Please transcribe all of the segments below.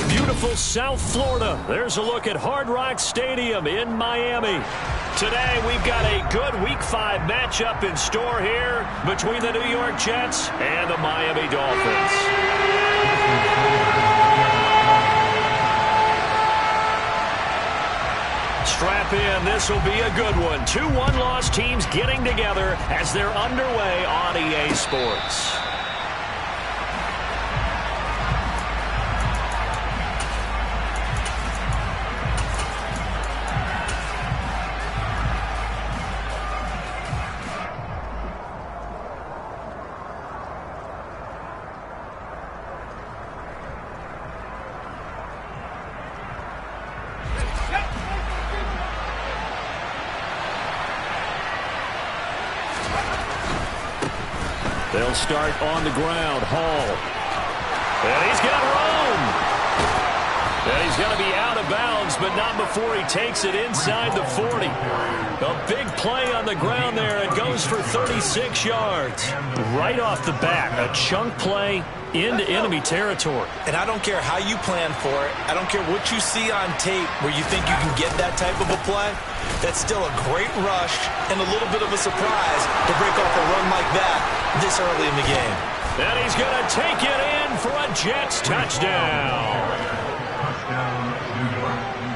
beautiful South Florida. There's a look at Hard Rock Stadium in Miami. Today, we've got a good Week 5 matchup in store here between the New York Jets and the Miami Dolphins. Strap in. This will be a good one. 2 one-loss teams getting together as they're underway on EA Sports. They'll start on the ground. Hall. And he's got room. And he's going to be out of bounds, but not before he takes it inside the 40. A big play on the ground there. It goes for 36 yards. Right off the bat, a chunk play into enemy territory. And I don't care how you plan for it. I don't care what you see on tape where you think you can get that type of a play. That's still a great rush and a little bit of a surprise to break off a run like that this early in the game. And he's going to take it in for a Jets touchdown.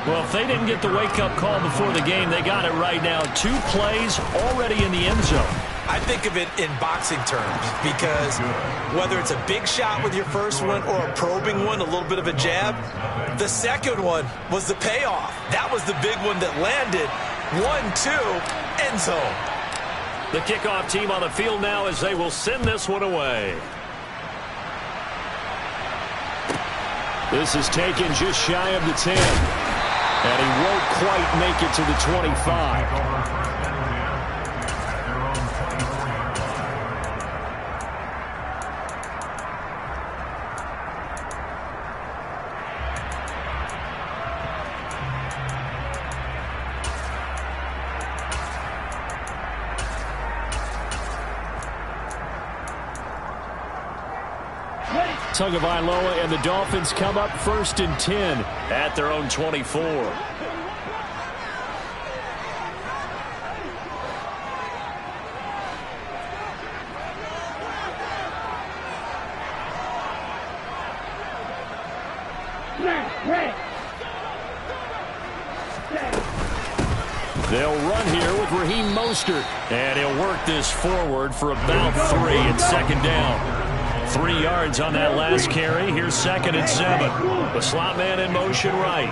Well, if they didn't get the wake-up call before the game, they got it right now. 2 plays already in the end zone. I think of it in boxing terms because whether it's a big shot with your first one or a probing one, a little bit of a jab, the second one was the payoff. That was the big one that landed. 1-2, end zone. The kickoff team on the field now as they will send this one away. This is taken just shy of the 10. And he won't quite make it to the 25. Tagovailoa and the Dolphins come up 1st and 10 at their own 24. They'll run here with Raheem Mostert, and he'll work this forward for about 3 at 2nd down. 3 yards on that last carry. Here's 2nd and 7. The slot man in motion right.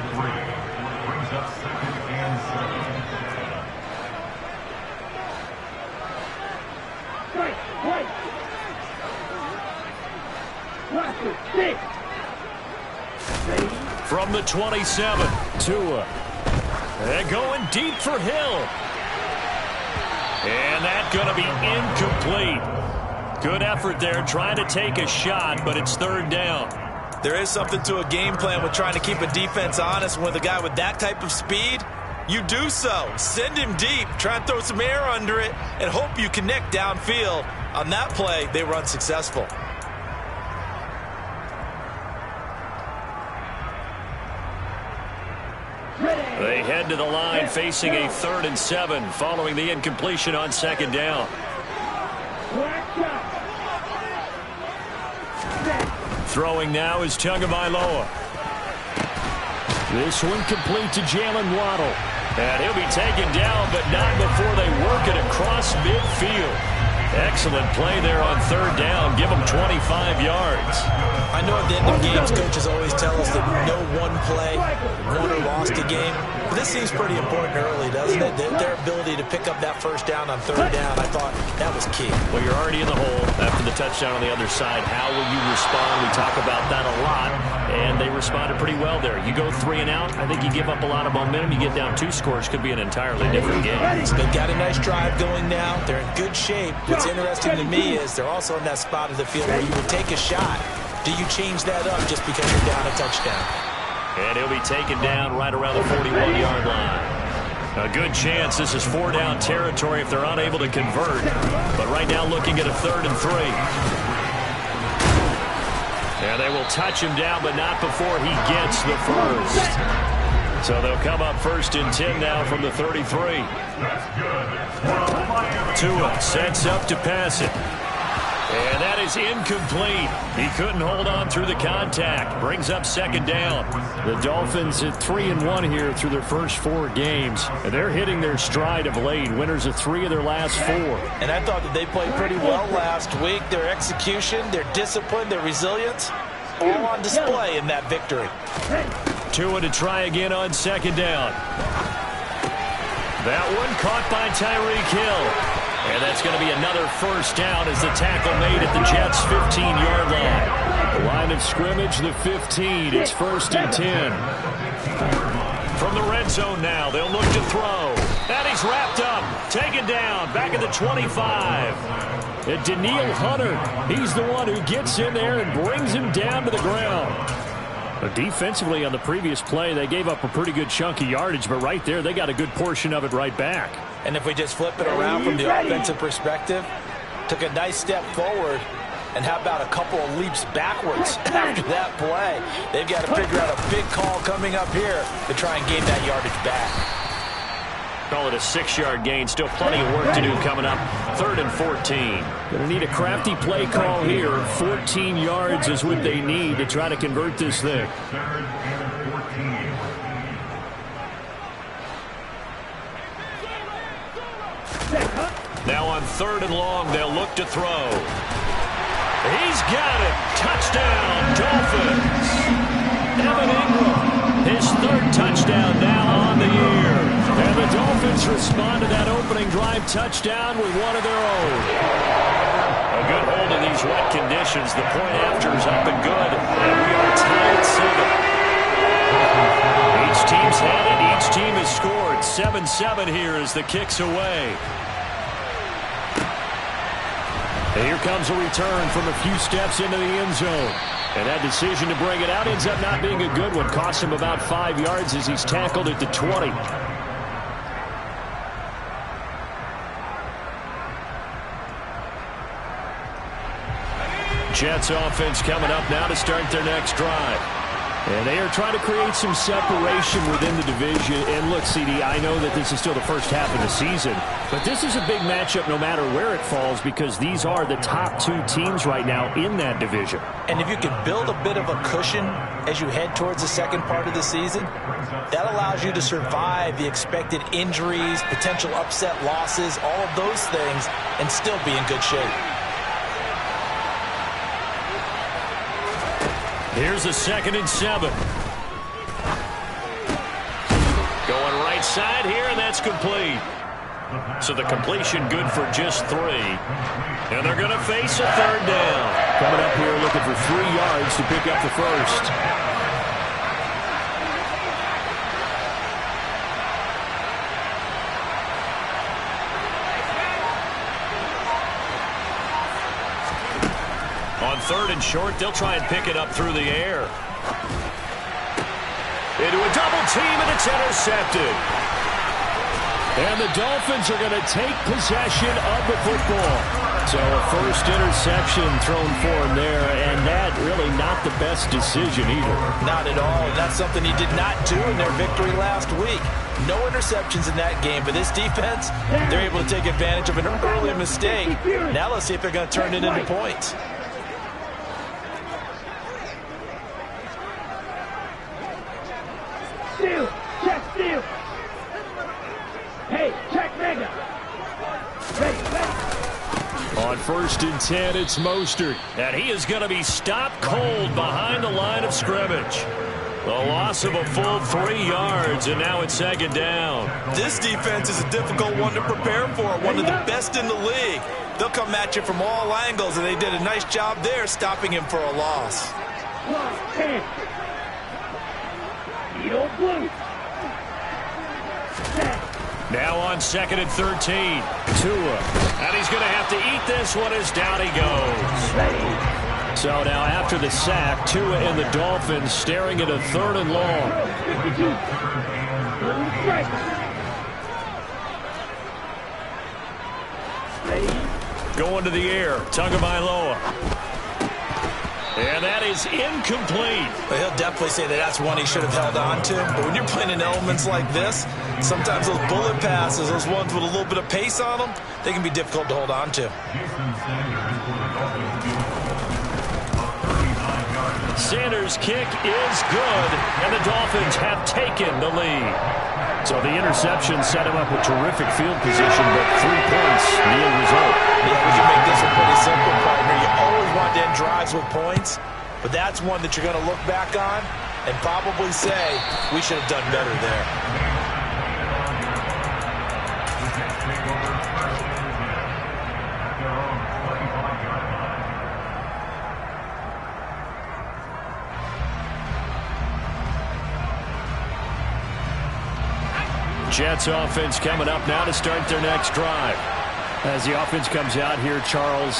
From the 27, Tua. They're going deep for Hill. And that's going to be incomplete. Good effort there, trying to take a shot, but it's 3rd down. There is something to a game plan with trying to keep a defense honest. With a guy with that type of speed, you do so. Send him deep, try and throw some air under it, and hope you connect downfield. On that play, they were unsuccessful. They head to the line facing a 3rd and 7 following the incompletion on 2nd down. Throwing now is Tagovailoa. This one complete to Jalen Waddle. And he'll be taken down, but not before they work it across midfield. Excellent play there on 3rd down. Give them 25 yards. I know at the end of games, coaches always tell us that no one play won or lost a game. But this seems pretty important early, doesn't it? Their ability to pick up that 1st down on 3rd down, I thought that was key. Well, you're already in the hole after the touchdown on the other side. How will you respond? We talk about that a lot, and they responded pretty well there. You go 3 and out, I think you give up a lot of momentum. You get down 2 scores, could be an entirely different game. They've got a nice drive going now. They're in good shape. What's interesting to me is they're also in that spot of the field where you would take a shot. Do you change that up just because you're down a touchdown? And he'll be taken down right around the 41-yard line. A good chance this is 4-down territory if they're unable to convert. But right now looking at a 3rd and 3. And they will touch him down, but not before he gets the first. So they'll come up 1st and 10 now from the 33. Tua sets up to pass it. And that is incomplete. He couldn't hold on through the contact. Brings up 2nd down. The Dolphins at 3-1 here through their first 4 games. And they're hitting their stride of late. Winners of 3 of their last 4. And I thought that they played pretty well last week. Their execution, their discipline, their resilience, all on display in that victory. Tua to try again on 2nd down. That one caught by Tyreek Hill. And that's going to be another 1st down as the tackle made at the Jets' 15-yard line. The line of scrimmage, the 15. It's 1st and 10. From the red zone now, they'll look to throw. And he's wrapped up, taken down, back at the 25. And Danielle Hunter, he's the one who gets in there and brings him down to the ground. But defensively on the previous play, they gave up a pretty good chunk of yardage, but right there, they got a good portion of it right back. And if we just flip it around from the offensive perspective, took a nice step forward, and how about a couple of leaps backwards after that play? They've got to figure out a big call coming up here to try and gain that yardage back. Call it a 6-yard gain. Still plenty of work to do coming up. 3rd and 14. Going to need a crafty play call here. 14 yards is what they need to try to convert this thing. Now on 3rd and long, they'll look to throw. He's got it. Touchdown, Dolphins. Evan Ingram, his 3rd touchdown now on the year. And the Dolphins respond to that opening drive touchdown with one of their own. A good hold in these wet conditions. The point after is up and good. And we are tied 7. Each team's had it. Each team has scored. 7-7 here as the kick's away. And here comes a return from a few steps into the end zone. And that decision to bring it out ends up not being a good one. Cost him about 5 yards as he's tackled at the 20. Jets offense coming up now to start their next drive. And they are trying to create some separation within the division. And look, CD, I know that this is still the first half of the season, but this is a big matchup no matter where it falls because these are the top 2 teams right now in that division. And if you can build a bit of a cushion as you head towards the second part of the season, that allows you to survive the expected injuries, potential upset losses, all of those things, and still be in good shape. Here's a 2nd and 7. Going right side here, and that's complete. So the completion good for just 3. And they're going to face a 3rd down. Coming up here looking for 3 yards to pick up the first. On 3rd and short, they'll try and pick it up through the air. Into a double team, and it's intercepted. And the Dolphins are going to take possession of the football. So a first interception thrown for him there, and that really not the best decision either. Not at all. That's something he did not do in their victory last week. No interceptions in that game, but this defense, they're able to take advantage of an early mistake. Now let's see if they're going to turn it into points. Steal! Check steal! Hey, check mega! Ready. On 1st and 10, it's Mostert. And he is going to be stopped cold behind the line of scrimmage. The loss of a full 3 yards, and now it's 2nd down. This defense is a difficult one to prepare for, one of the best in the league. They'll come at you from all angles, and they did a nice job there stopping him for a loss. Now on 2nd and 13, Tua. And he's going to have to eat this one as down he goes. So now after the sack, Tua and the Dolphins staring at a 3rd and long. Going to the air, Tagovailoa. And that is incomplete. Well, he'll definitely say that that's one he should have held on to. But when you're playing in elements like this, sometimes those bullet passes, those ones with a little bit of pace on them, they can be difficult to hold on to. Sanders' kick is good, and the Dolphins have taken the lead. So the interception set him up with terrific field position, but 3 points, the end result. Yeah, we can make this one pretty simple, partner. You always want to end drives with points, but that's one that you're going to look back on and probably say, we should have done better there. Jets offense coming up now to start their next drive. As the offense comes out here, Charles,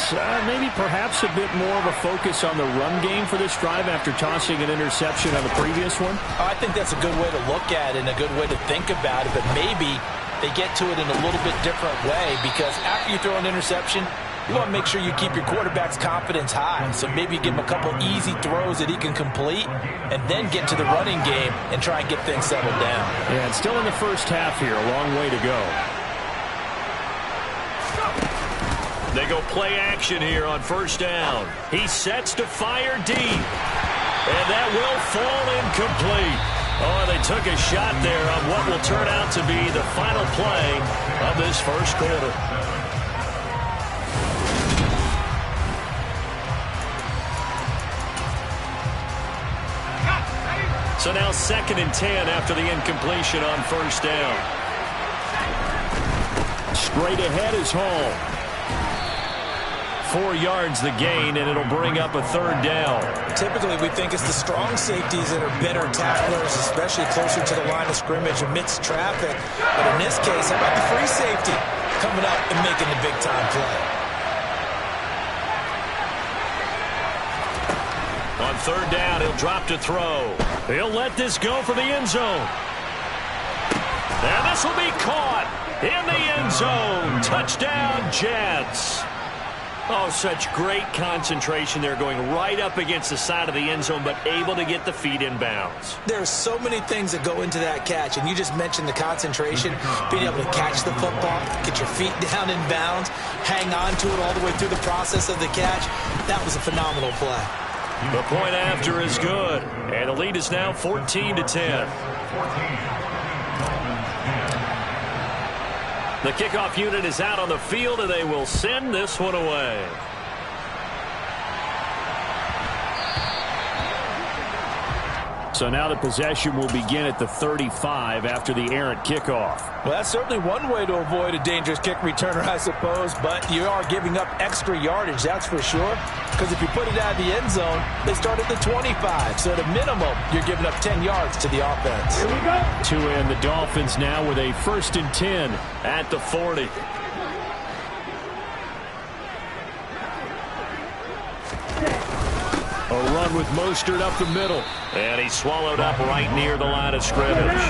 maybe perhaps a bit more of a focus on the run game for this drive after tossing an interception on the previous one? I think that's a good way to look at it and a good way to think about it, but maybe they get to it in a little bit different way because after you throw an interception, you want to make sure you keep your quarterback's confidence high. So maybe you give him a couple easy throws that he can complete and then get to the running game and try and get things settled down. Yeah, it's still in the first half here. A long way to go. They go play action here on first down. He sets to fire deep. And that will fall incomplete. Oh, they took a shot there on what will turn out to be the final play of this first quarter. So now 2nd and 10 after the incompletion on first down. Straight ahead is Hall. 4 yards the gain, and it'll bring up a 3rd down. Typically, we think it's the strong safeties that are better tacklers, especially closer to the line of scrimmage amidst traffic. But in this case, how about the free safety coming up and making the big-time play? On 3rd down, he'll drop to throw. He'll let this go for the end zone. And this will be caught in the end zone. Touchdown, Jets. Oh, such great concentration there, going right up against the side of the end zone, but able to get the feet in bounds. There's so many things that go into that catch, and you just mentioned the concentration, being able to catch the football, get your feet down in bounds, hang on to it all the way through the process of the catch. That was a phenomenal play. The point after is good, and the lead is now 14-10. The kickoff unit is out on the field, and they will send this one away. So now the possession will begin at the 35 after the errant kickoff. Well, that's certainly one way to avoid a dangerous kick returner, I suppose, but you are giving up extra yardage, that's for sure, because if you put it out of the end zone, they start at the 25, so at a minimum, you're giving up 10 yards to the offense. Here we go. To end the Dolphins now with a 1st and 10 at the 40. A run with Mostert up the middle. And he swallowed up right near the line of scrimmage.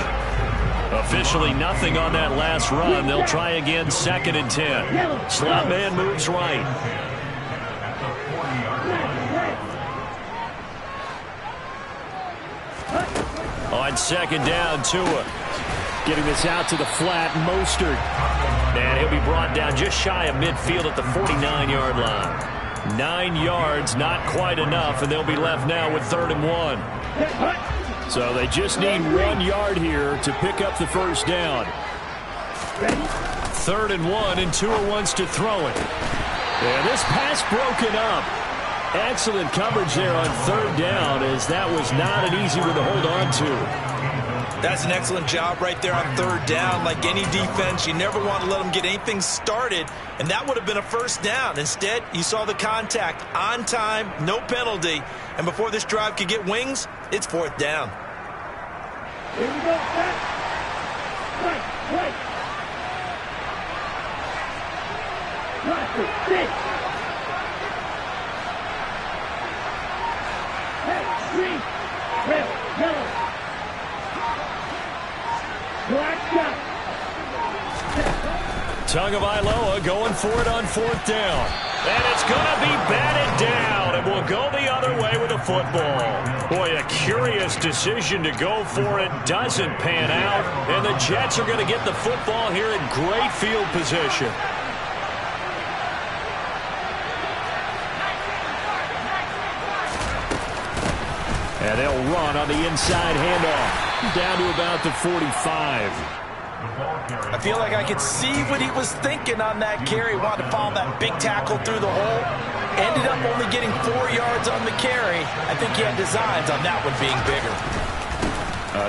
Officially nothing on that last run. They'll try again 2nd and 10. Slot man moves right. On 2nd down, Tua. Getting this out to the flat, Mostert. And he'll be brought down just shy of midfield at the 49-yard line. 9 yards, not quite enough, and they'll be left now with 3rd and 1. So they just need 1 yard here to pick up the first down. 3rd and 1, and Tua wants to throw it. And this pass broken up. Excellent coverage there on 3rd down, as that was not an easy one to hold on to. That's an excellent job right there on 3rd down. Like any defense, you never want to let them get anything started, and that would have been a first down. Instead, you saw the contact on time, no penalty, and before this drive could get wings, it's 4th down. Here we go, set. Right. Right, 6. Hey, green, red, yellow. Tagovailoa going for it on 4th down. And it's going to be batted down, and will go the other way with football. Boy, a curious decision to go for it. Doesn't pan out. And the Jets are going to get the football here in great field position. And they'll run on the inside handoff. Down to about the 45. I feel like I could see what he was thinking on that carry. Wanted to follow that big tackle through the hole. Ended up only getting 4 yards on the carry. I think he had designs on that one being bigger.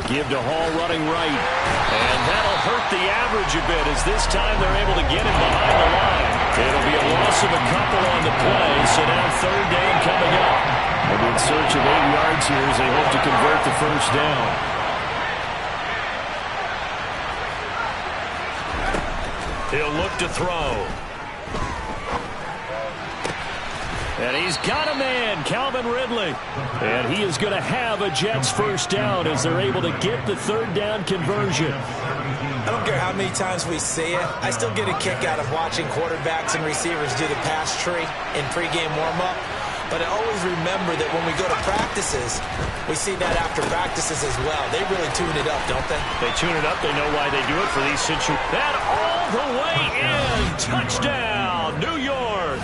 Give to Hall running right. And that'll hurt the average a bit as this time they're able to get him behind the line. It'll be a loss of a couple on the play, so now third down coming up. They'll be in search of 8 yards here as they hope to convert the first down. He'll look to throw. And he's got a man, Calvin Ridley. And he is going to have a Jets first down as they're able to get the third down conversion. I don't care how many times we say it. I still get a kick out of watching quarterbacks and receivers do the pass tree in pregame warm-up. But I always remember that when we go to practices, we see that after practices as well. They really tune it up, don't they? They tune it up. They know why they do it for these situations. That all the way in. Touchdown, New York.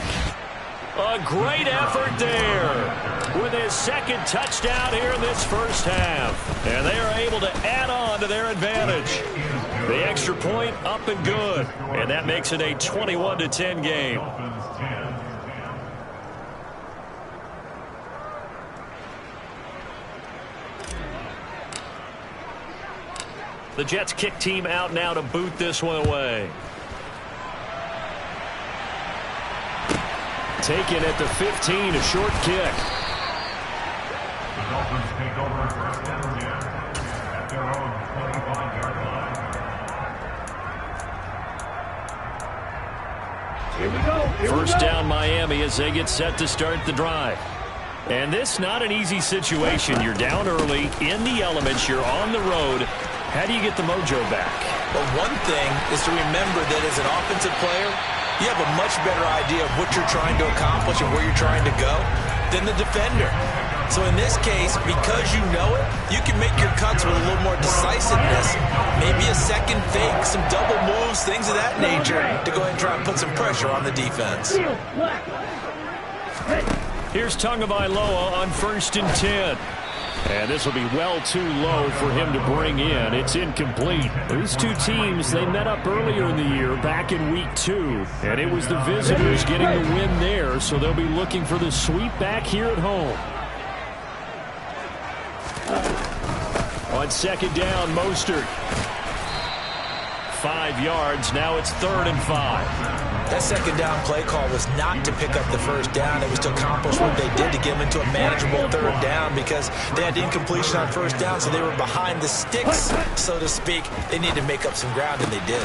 A great effort there with his second touchdown here in this first half. And they are able to add on to their advantage. The extra point up and good. And that makes it a 21-10 game. The Jets kick team out now to boot this one away. Taken at the 15, a short kick. The Dolphins take over first and 10 at their own 25-yard line. Here we go. First down Miami as they get set to start the drive. And this not an easy situation. You're down early, in the elements, you're on the road. How do you get the mojo back? Well, one thing is to remember that as an offensive player, you have a much better idea of what you're trying to accomplish and where you're trying to go than the defender. So in this case, because you know it, you can make your cuts with a little more decisiveness. Maybe a second fake, some double moves, things of that nature to go ahead and try and put some pressure on the defense. Here's Tagovailoa on 1st and 10. And this will be well too low for him to bring in. It's incomplete. These two teams, they met up earlier in the year, back in week 2. And it was the visitors getting the win there, so they'll be looking for the sweep back here at home. On second down, Mostert. 5 yards. Now it's 3rd and 5. That second down play call was not to pick up the first down. It was to accomplish what they did to get them into a manageable 3rd down because they had incompletion on 1st down, so they were behind the sticks, so to speak. They needed to make up some ground, and they did.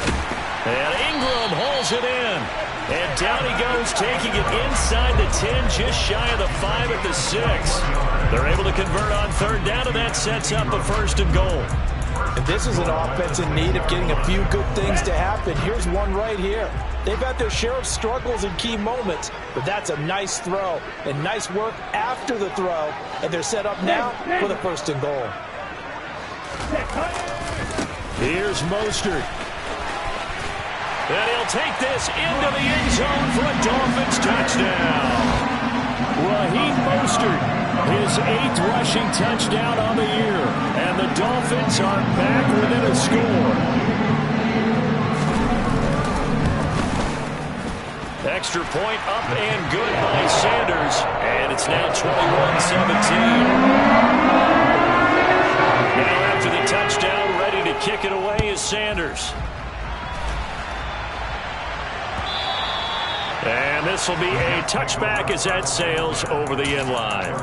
And Ingram holds it in. And down he goes, taking it inside the 10, just shy of the 5 at the 6. They're able to convert on 3rd down, and that sets up a 1st and goal. And this is an offense in need of getting a few good things to happen. Here's one right here. They've had their share of struggles in key moments, but that's a nice throw and nice work after the throw. And they're set up now for the 1st and goal. Here's Mostert. And he'll take this into the end zone for a Dolphins touchdown. Raheem Mostert, his 8th rushing touchdown on the year. And the Dolphins are back within a score. Extra point up and good by Sanders. And it's now 21-17. Now after the touchdown, ready to kick it away is Sanders. And this will be a touchback as that sails over the end line.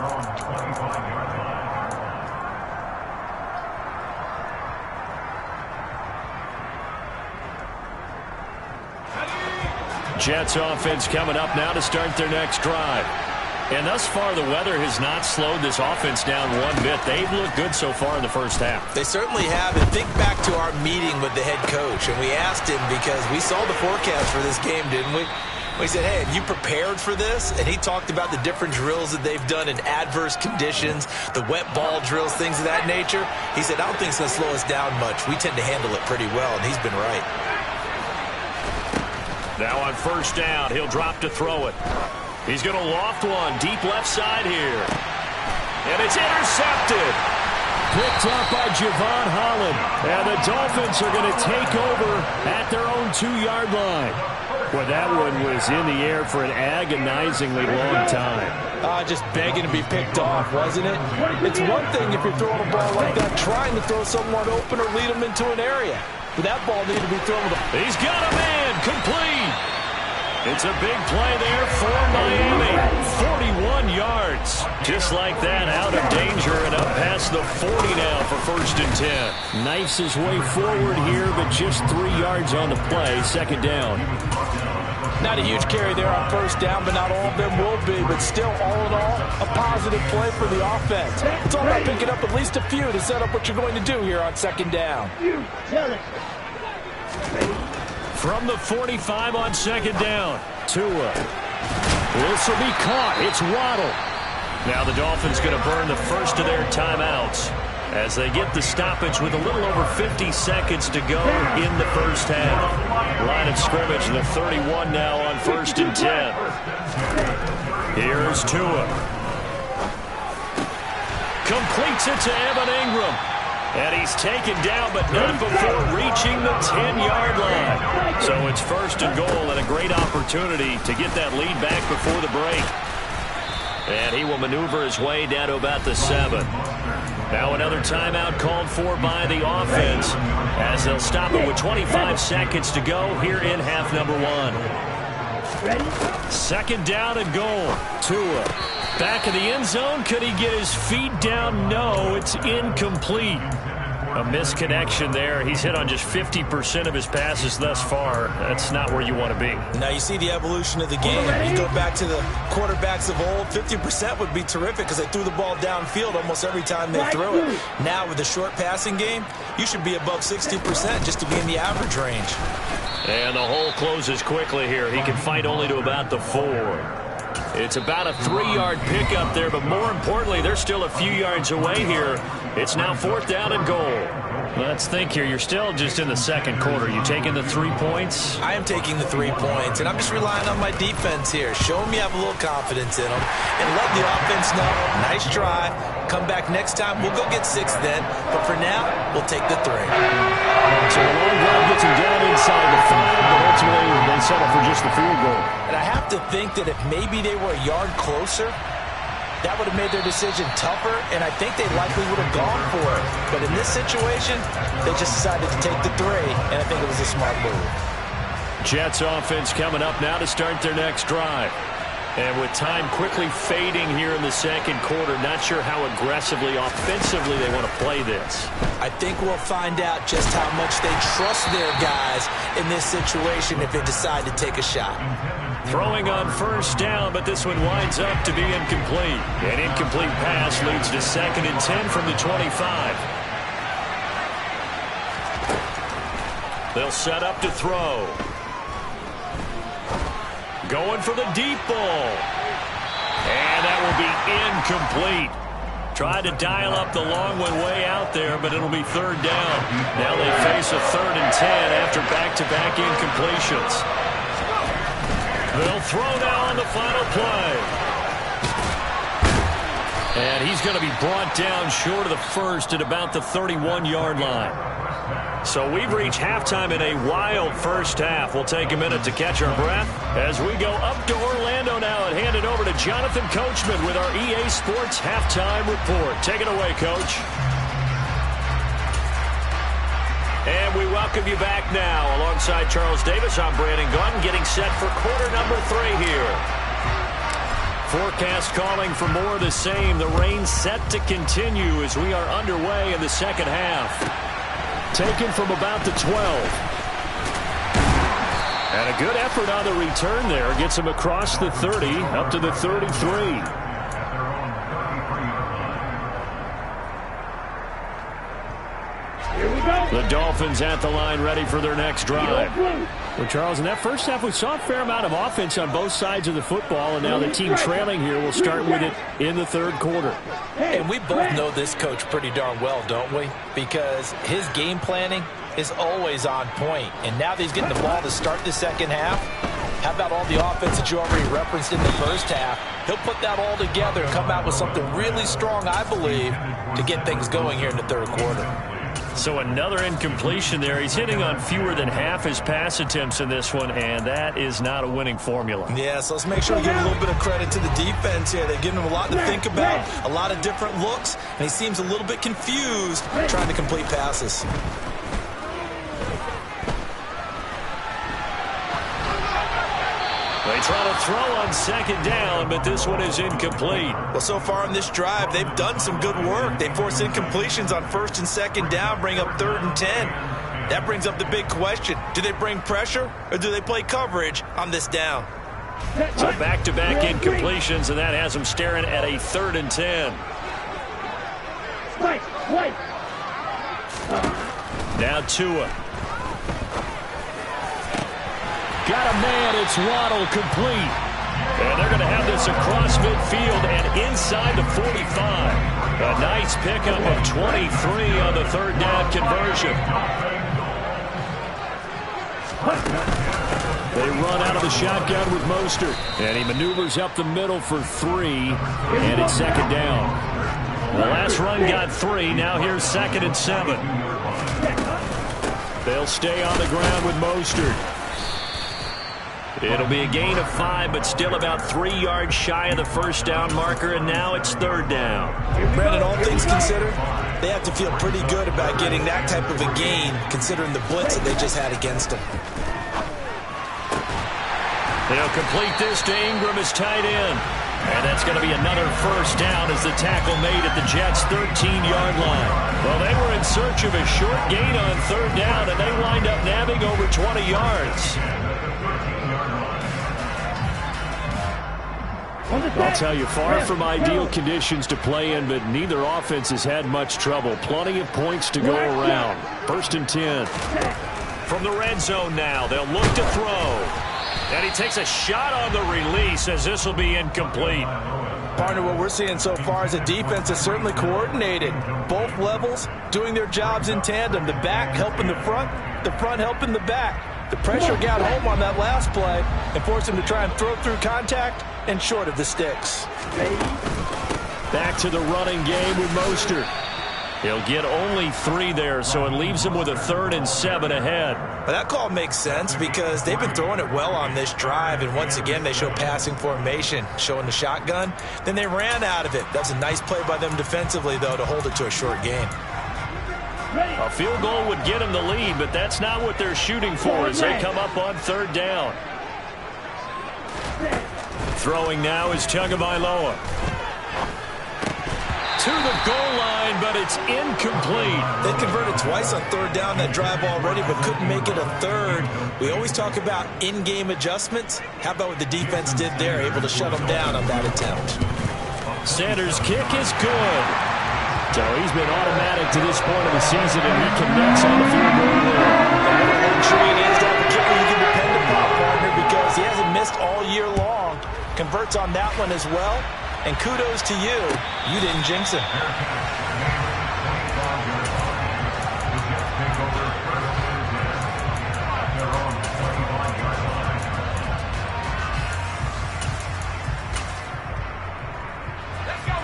Jets offense coming up now to start their next drive. And thus far, the weather has not slowed this offense down one bit. They've looked good so far in the first half. They certainly have. And think back to our meeting with the head coach. And we asked him because we saw the forecast for this game, didn't we? He said, hey, have you prepared for this? And he talked about the different drills that they've done in adverse conditions, the wet ball drills, things of that nature. He said, I don't think it's going to slow us down much. We tend to handle it pretty well, and he's been right. Now on first down, he'll drop to throw it. He's going to loft one deep left side here. And it's intercepted. Picked up by Javon Holland. And the Dolphins are going to take over at their own 2-yard line. Well, that one was in the air for an agonizingly long time. Just begging to be picked off, wasn't it? It's one thing if you're throwing a ball like that, trying to throw someone open or lead them into an area. But that ball needed to be thrown. He's got a man, complete. It's a big play there for Miami. 41 yards. Just like that, out of danger and up past the 40 now for first and 10. Knifes his way forward here, but just 3 yards on the play. Second down. Not a huge carry there on first down, but not all of them will be. But still, all in all, a positive play for the offense. It's all about picking up at least a few to set up what you're going to do here on second down. You tell it. From the 45 on second down, Tua. This will be caught. It's Waddle. Now the Dolphins going to burn the first of their timeouts as they get the stoppage with a little over 50 seconds to go in the first half. Line of scrimmage, the 31 now on first and 10. Here's Tua. Completes it to Evan Ingram. And he's taken down, but not before reaching the 10-yard line. So it's first and goal and a great opportunity to get that lead back before the break. And he will maneuver his way down to about the 7. Now another timeout called for by the offense as they'll stop it with 25 seconds to go here in half number 1. Second down and goal. Tua. Back in the end zone. Could he get his feet down? No, it's incomplete. A misconnection there. He's hit on just 50% of his passes thus far. That's not where you want to be. Now you see the evolution of the game. You go back to the quarterbacks of old, 50% would be terrific because they threw the ball downfield almost every time they threw it. Now with the short passing game, you should be above 60% just to be in the average range. And the hole closes quickly here. He can fight only to about the 4. It's about a 3-yard pickup there, but more importantly, they're still a few yards away here. It's now fourth down and goal. Let's think here. You're still just in the second quarter. You taking the 3 points? I am taking the 3 points, and I'm just relying on my defense here. Show them you have a little confidence in them, and let the offense know, nice try. Come back next time. We'll go get 6 then, but for now, we'll take the 3. So the long drive gets him down inside the 5, but ultimately they settle for just the field goal. And I have to think that if maybe they were a yard closer, that would have made their decision tougher, and I think they likely would have gone for it. But in this situation, they just decided to take the 3, and I think it was a smart move. Jets offense coming up now to start their next drive. And with time quickly fading here in the second quarter, not sure how aggressively, offensively they want to play this. I think we'll find out just how much they trust their guys in this situation if they decide to take a shot. Throwing on first down, but this one winds up to be incomplete. An incomplete pass leads to second and 10 from the 25. They'll set up to throw. Going for the deep ball. And that will be incomplete. Tried to dial up the long one way out there, but it'll be third down. Now they face a third and 10 after back-to-back incompletions. They'll throw now on the final play. And he's going to be brought down short of the first at about the 31-yard line. So we've reached halftime in a wild first half. We'll take a minute to catch our breath as we go up to Orlando now and hand it over to Jonathan Coachman with our EA Sports Halftime Report. Take it away, Coach. And we welcome you back now. Alongside Charles Davis, I'm Brandon Gunn, getting set for quarter number 3 here. Forecast calling for more of the same. The rain set to continue as we are underway in the second half. Taken from about the 12. And a good effort on the return there. Gets him across the 30, up to the 33. Here we go. The Dolphins at the line ready for their next drive. Well, Charles, in that first half, we saw a fair amount of offense on both sides of the football, and now the team trailing here will start with it in the third quarter. And we both know this coach pretty darn well, don't we? Because his game planning is always on point. And now that he's getting the ball to start the second half, how about all the offense that you already referenced in the first half? He'll put that all together and come out with something really strong, I believe, to get things going here in the third quarter. So another incompletion there. He's hitting on fewer than half his pass attempts in this one, and that is not a winning formula. Yeah, so let's make sure we give a little bit of credit to the defense here. They're giving him a lot to think about, a lot of different looks, and he seems a little bit confused trying to complete passes. They try to throw on second down, but this one is incomplete. Well, so far in this drive, they've done some good work. They force incompletions on first and second down, bring up 3rd and 10. That brings up the big question. Do they bring pressure, or do they play coverage on this down? So back-to-back incompletions, and that has them staring at a 3rd and 10. Now Tua. Got a man, it's Waddle, complete. And they're going to have this across midfield and inside the 45. A nice pickup of 23 on the 3rd down conversion. They run out of the shotgun with Mostert. And he maneuvers up the middle for 3. And it's 2nd down. The last run got 3. Now here's 2nd and 7. They'll stay on the ground with Mostert. It'll be a gain of 5, but still about 3 yards shy of the first down marker, and now it's 3rd down. Brandon, all things considered, they have to feel pretty good about getting that type of a gain, considering the blitz that they just had against them. They'll complete this to Ingram as tight end. And that's going to be another first down as the tackle made at the Jets' 13-yard line. Well, they were in search of a short gain on 3rd down, and they wind up nabbing over 20 yards. I'll tell you, far from ideal conditions to play in, but neither offense has had much trouble. Plenty of points to go around. 1st and 10. From the red zone now, they'll look to throw. And he takes a shot on the release as this will be incomplete. Partner, what we're seeing so far is a defense that's certainly coordinated. Both levels doing their jobs in tandem. The back helping the front helping the back. The pressure got home on that last play and forced him to try and throw through contact and short of the sticks. Back to the running game with Mostert. He'll get only 3 there, so it leaves him with a 3rd and 7 ahead. But that call makes sense because they've been throwing it well on this drive, and once again they show passing formation, showing the shotgun. Then they ran out of it. That's a nice play by them defensively, though, to hold it to a short game. A field goal would get them the lead, but that's not what they're shooting for as they come up on 3rd down. Throwing now is Tagovailoa. To the goal line, but it's incomplete. They converted twice on 3rd down that drive already, but couldn't make it a 3rd. We always talk about in-game adjustments. How about what the defense did there, able to shut them down on that attempt? Sanders' kick is good. So he's been automatic to this point of the season, and he connects on the field goal line. And what a luxury it is to have a kicker you can depend upon, partner, because he hasn't missed all year long. Converts on that one as well. And kudos to you. You didn't jinx him.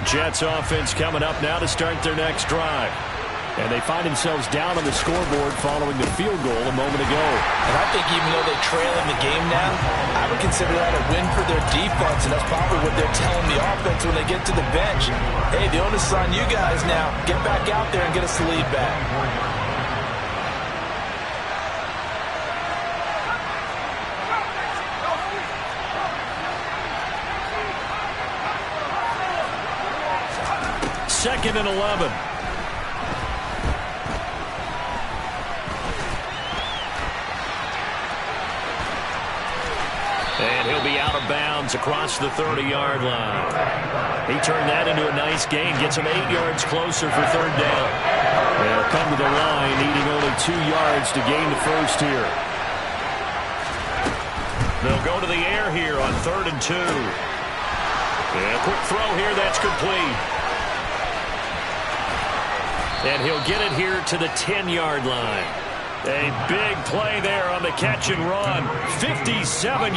Jets offense coming up now to start their next drive. And they find themselves down on the scoreboard following the field goal a moment ago. And I think even though they trail in the game now, I would consider that a win for their defense, and that's probably what they're telling the offense when they get to the bench. Hey, the onus is on you guys now. Get back out there and get us the lead back. Second and 11. And he'll be out of bounds across the 30-yard line. He turned that into a nice gain, gets him 8 yards closer for third down. They'll come to the line, needing only 2 yards to gain the first here. They'll go to the air here on 3rd and 2. And a quick throw here, that's complete. And he'll get it here to the 10-yard line. A big play there on the catch and run. 57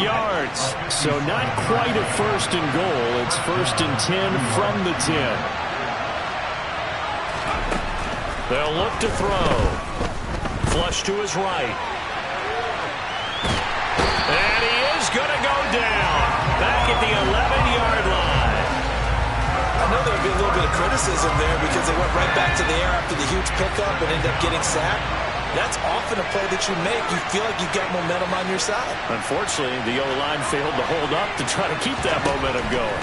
yards. So not quite a 1st and goal. It's 1st and 10 from the 10. They'll look to throw. Flush to his right. And he is going to go down. Back at the 11-yard line. I know there'll be a little bit of criticism there because they went right back to the air after the huge pickup and ended up getting sacked. That's often a play that you make. You feel like you've got momentum on your side. Unfortunately, the O-line failed to hold up to try to keep that momentum going.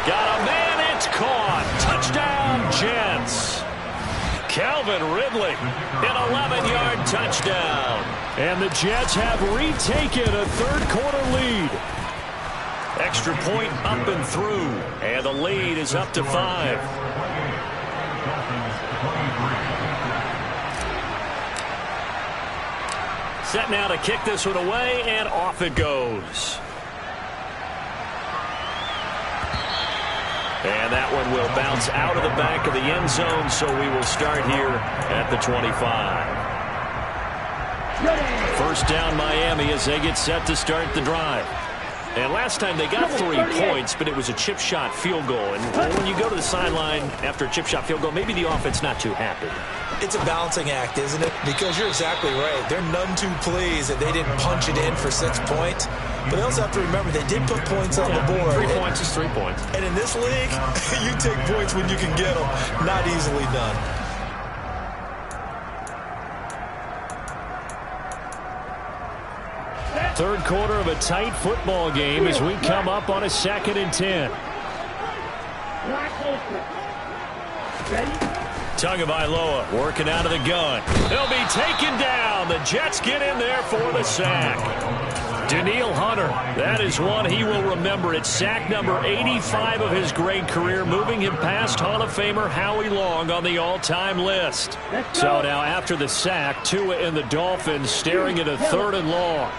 Got a man, it's caught. Touchdown, Jets. Calvin Ridley, an 11-yard touchdown. And the Jets have retaken a third-quarter lead. Extra point up and through, and the lead is up to 5. Set now to kick this one away, and off it goes. And that one will bounce out of the back of the end zone, so we will start here at the 25. First down Miami as they get set to start the drive. And last time they got 3 points, but it was a chip shot field goal. And when you go to the sideline after a chip shot field goal, maybe the offense not too happy. It's a balancing act, isn't it? Because you're exactly right. They're none too pleased that they didn't punch it in for 6 points. But they also have to remember they did put points on the board. 3 points is 3 points. And in this league, you take points when you can get them. Not easily done. Third quarter of a tight football game as we come up on a 2nd and 10. Tagovailoa working out of the gun. He'll be taken down. The Jets get in there for the sack. Danielle Hunter, that is one he will remember. It's sack number 85 of his great career, moving him past Hall of Famer Howie Long on the all-time list. So now after the sack, Tua and the Dolphins staring at a 3rd and long.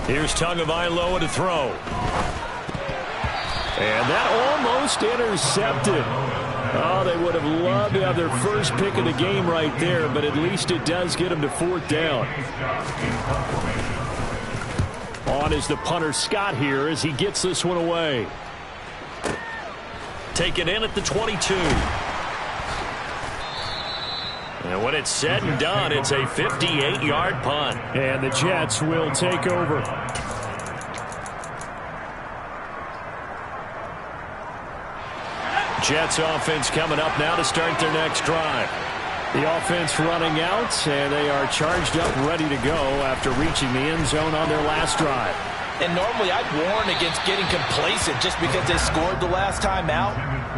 Here's Tagovailoa to throw. And that almost intercepted. Oh, they would have loved to have their first pick of the game right there, but at least it does get them to 4th down. On is the punter Scott here as he gets this one away. Taken in at the 22. And when it's said and done, it's a 58-yard punt. And the Jets will take over. Jets offense coming up now to start their next drive. The offense running out, and they are charged up, ready to go after reaching the end zone on their last drive. And normally I'd warn against getting complacent just because they scored the last time out.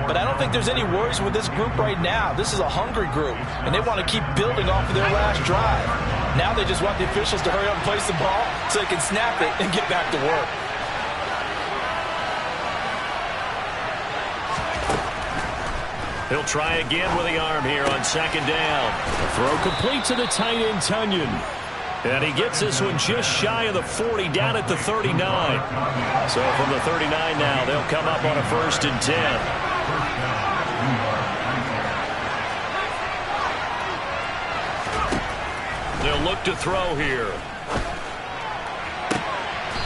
But I don't think there's any worries with this group right now. This is a hungry group, and they want to keep building off of their last drive. Now they just want the officials to hurry up and place the ball so they can snap it and get back to work. He'll try again with the arm here on 2nd down. A throw complete to the tight end, Tunyon. And he gets this one just shy of the 40, down at the 39. So from the 39 now, they'll come up on a 1st and 10. They'll look to throw here.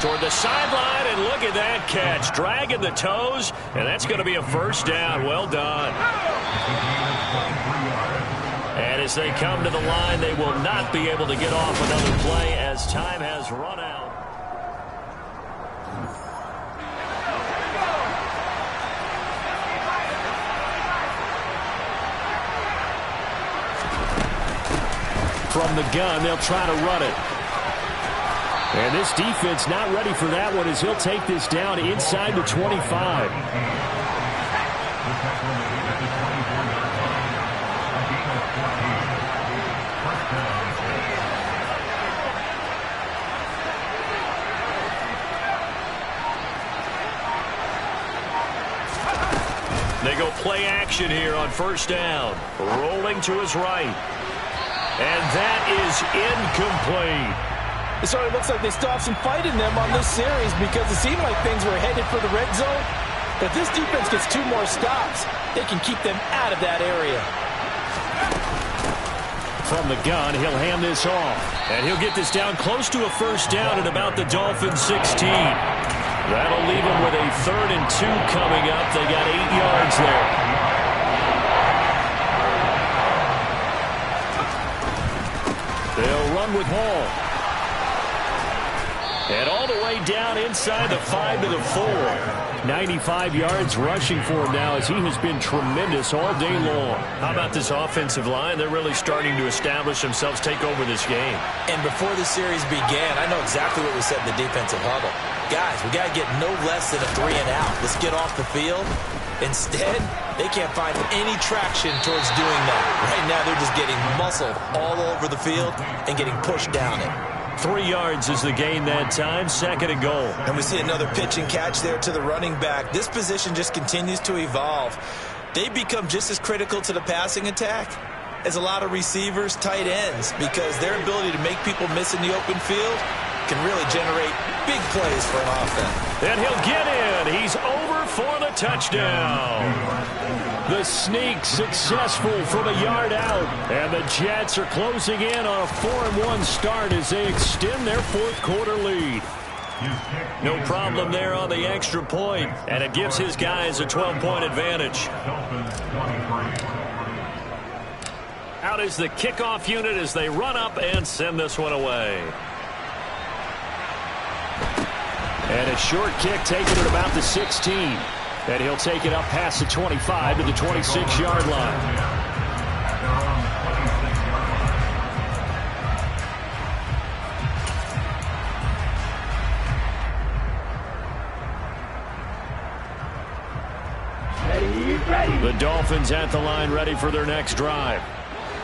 Toward the sideline, and look at that catch. Dragging the toes, and that's going to be a 1st down. Well done. And as they come to the line, they will not be able to get off another play as time has run out. From the gun, they'll try to run it. And this defense not ready for that one as he'll take this down inside the 25. They go play action here on first down. Rolling to his right. And that is incomplete. It sort of looks like they still have some fight in them on this series because it seemed like things were headed for the red zone. But this defense gets 2 more stops. They can keep them out of that area. From the gun, he'll hand this off. And he'll get this down close to a first down at about the Dolphins' 16. That'll leave them with a 3rd and 2 coming up. They got 8 yards there. They'll run with Hall. And all the way down inside the 5 to the 4. 95 yards rushing for him now as he has been tremendous all day long. How about this offensive line? They're really starting to establish themselves, take over this game. And before the series began, I know exactly what we said in the defensive huddle. Guys, we got to get no less than a 3 and out. Let's get off the field. Instead, they can't find any traction towards doing that. Right now, they're just getting muscled all over the field and getting pushed down it. 3 yards is the gain that time, 2nd and goal. And we see another pitch and catch there to the running back. This position just continues to evolve. They become just as critical to the passing attack as a lot of receivers, tight ends, because their ability to make people miss in the open field can really generate big plays for an offense. And he'll get in. He's over for the touchdown. The sneak successful from a yard out. And the Jets are closing in on a 4-1 start as they extend their 4th quarter lead. No problem there on the extra point, and it gives his guys a 12-point advantage. Out is the kickoff unit as they run up and send this one away. And a short kick taken at about the 16. And he'll take it up past the 25 to the 26-yard line. The Dolphins at the line ready for their next drive.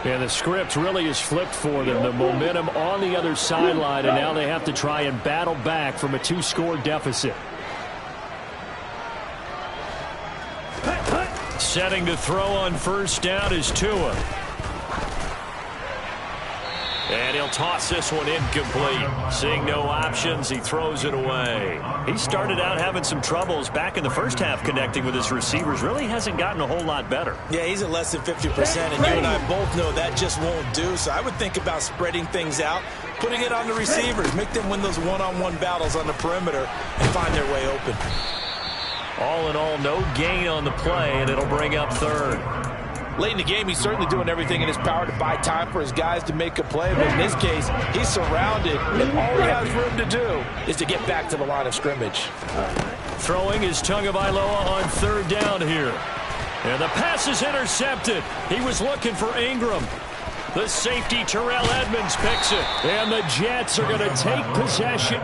And the script really is flipped for them. The momentum on the other sideline, and now they have to try and battle back from a 2-score deficit. Setting to throw on first down is Tua. And he'll toss this one incomplete. Seeing no options, he throws it away. He started out having some troubles back in the first half connecting with his receivers. Really hasn't gotten a whole lot better. Yeah, he's at less than 50%, and you and I both know that just won't do. So I would think about spreading things out, putting it on the receivers, make them win those one-on-one battles on the perimeter and find their way open. All in all, no gain on the play, and it'll bring up 3rd. Late in the game, he's certainly doing everything in his power to buy time for his guys to make a play. But in this case, he's surrounded, and all he has room to do is to get back to the line of scrimmage. Throwing is Tagovailoa on 3rd down here. And the pass is intercepted. He was looking for Ingram. The safety, Terrell Edmonds, picks it. And the Jets are going to take possession.